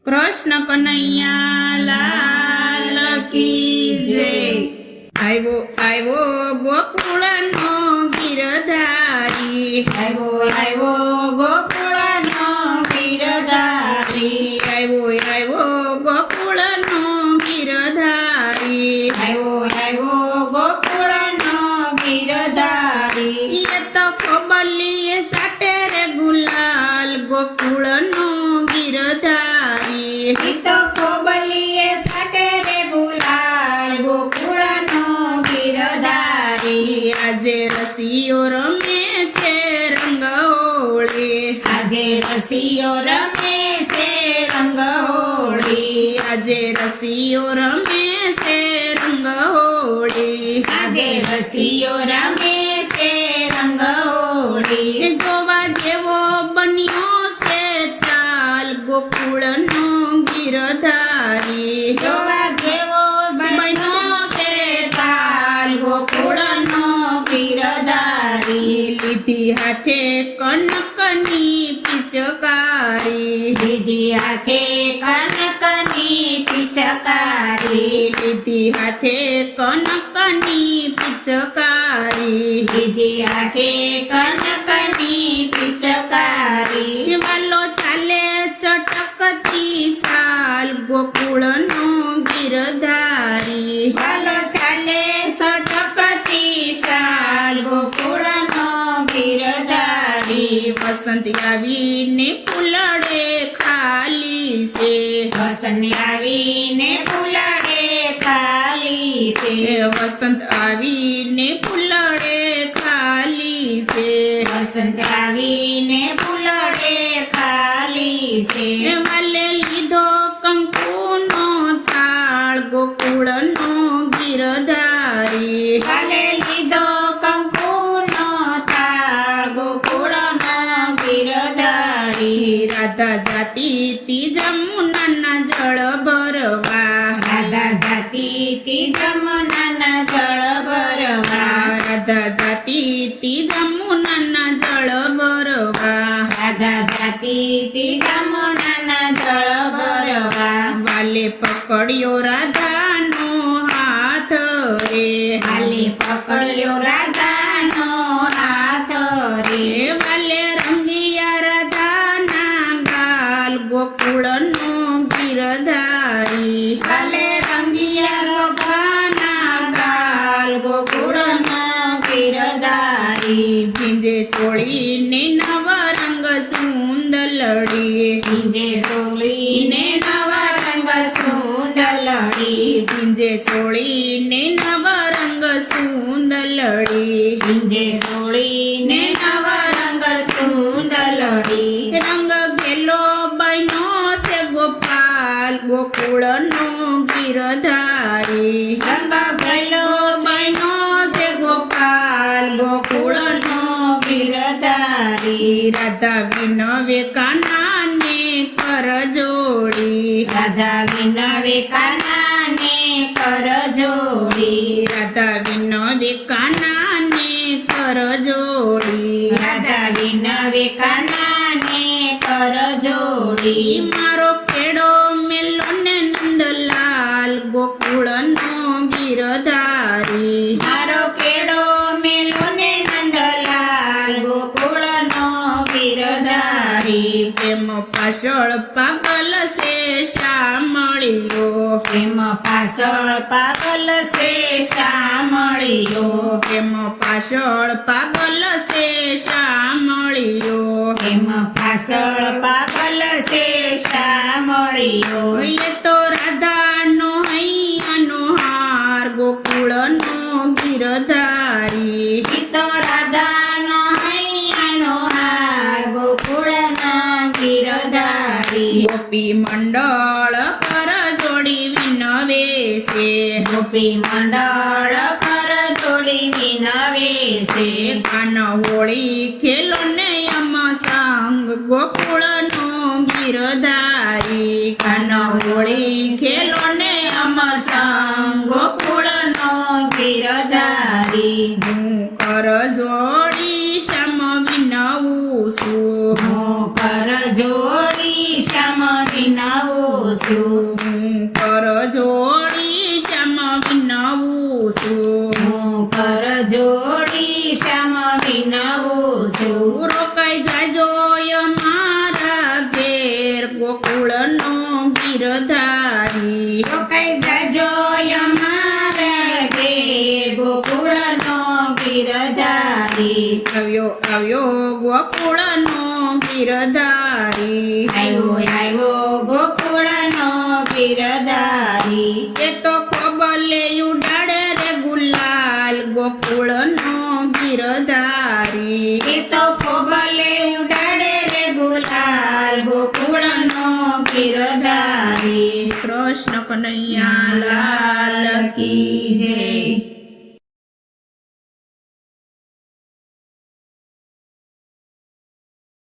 કૃષ્ણ કનૈયા લાલ કી જય। આવ્યો આવ્યો ગોકુળનો ગીરધારી, આવ્યો ગોકુળનો ગીરધારી, આવ્યો આવ્યો ગોકુળનો ગીરધારી, આવ્યો ગોકુળનો ગીરધારી। એ તો ખોબલીએ સાટે રે ગુલાલ ગોકુળનો ગીરધારી, ઈ તો ખોબલીએ સાટે રે ગુલાલ ગોકુળનો ગીરધારી। આજે રસિયો રમે છે રંગ હોળી, આજે રસિયો રમે છે રંગ હોળી, આજે રસિયો રમે છે રંગ હોળી, આજે રસિયો રમે છે રંગ હોળી। જોવા જેવો બન્યો છે તાલ ગોકુળનો ગીરધારી, જોવા જેવો બન્યો છે તાલ ગોકુળનો ગીરધારી। લીધી હાથે કનકની પિચકારી, દીદી હાથે કનકની પિચકારી, લીધી હાથે કનકની પિચકારી, દીદી હાથે કનકની પિચકારી। વાલો ચાલે ચટકતી સાલ ગોકુળનો ગીરધારી, વાલો ચાલે સટકતી સાલ ગોકુળનો ગીરધારી। વસંત આવીને ફૂલડે ખાલી છે, વસંત આવીને ફૂલડે ખાલી છે, વસંત આવીને ફૂલડે ખાલી છે, વસંત આવીને ફૂલડે ખાલી છે। વાલે લીધો કંકુનો થાળ ગોકુળનો ગીરધારી, વાલે લીધો કંકુનો થાળ ગોકુળનો ગીરધારી। રાધા જાતી તી જમુનાના જળ ભરવા, રાધા જાતી તી જમુનાના જળ ભરવા, રાધા જાતી તી જમુનાના જળ ભરવા, રાધા જાતી તી જમુનાના જળ ભરવા। વાલે પકડ્યો રાધાનો હાથ રે, હાલે પકડ્યો રાધાનો હાથ રે, વાલે રંગિયા રાધાના ગાલ ગોકુળનો ગીરધારી, વાલે રંગિયા ગોપાના ગાલ ગોકુળનો ગીરધારી। ભીંજે છોડીને નવરંગ સુંદલડી, ભીંજે સોલીને નવા રંગ સુંદલડી, ભીંજે છોડીને નવરંગ સુંદલડી, ભીંજે સોલીને નવા રંગ સુંદલડી। રંગ ગેલો બન્યો છે ગોપાલ ગોકુળનો ગીરધારી, રંગ ભેલો બન્યો છે ગોપાલ ગોકુળનો ગીરધારી। રાધા વિનવે કાનાને કર જોડી, રાધા વિનવે કાનાને કર જોડી, રાધા વિનવે કાનાને કર જોડી, રાધા વિનવે કાનાને કર જોડી। મારો કેડો મેલો ને નંદલાલ ગોકુળનો ગીરધારી, મારો કેડો મેલો ને નંદલાલ ગોકુળનો ગીરધારી। પ્રેમ પાછળ પાગલ છે શામળિયો, પ્રેમ પાછળ પાગલ છે શામળિયો, પ્રેમ પાછળ પાગલ છે શામળિયો, પ્રેમ પાછળ પાગલ છે શામળિયો। એ તો રાધાનો હૈયાનો હાર ગોકુળનો ગીરધારી, ઈ તો રાધાનો હૈયાનો હાર ગોકુળનો ગીરધારી। ગોપી મંડળ કર જોડી વિનવે છે, ગોપી મંડળ કર જોડી વિનવે છે, કાન હોળી ખેલો ને યમ સંગ ગોકુળનો ગીરધારી, કાન હોળી ખેલો ને યમ સંગ ગોકુળનો ગીરધારી। હું કર જોડી શમ વિનવું છું, હું કર જોડી શ્યામ વિનવું છું હું કર જોડી શ્યામ વિનવું છું હું કર જોડી શ્યામ વિનવું છું રોકાઈ જાજો મારા ઘેર ગોકુળનો ગીરધારી રોકાઈ જાજો અમારા ઘેર ગોકુળનો ગીરધારી આવ્યો ગોકુળનો ગીરધારી આવ્યો ગોકુળનો ગીરધારી એ તો ખોબલે ઉડાડે રે ગુલાલ ગોકુળનો ગીરધારી એ તો ખોબલે ઉડાડે રે ગુલાલ ગોકુળનો ગીરધારી કૃષ્ણ કનૈયા લાલ કી જય.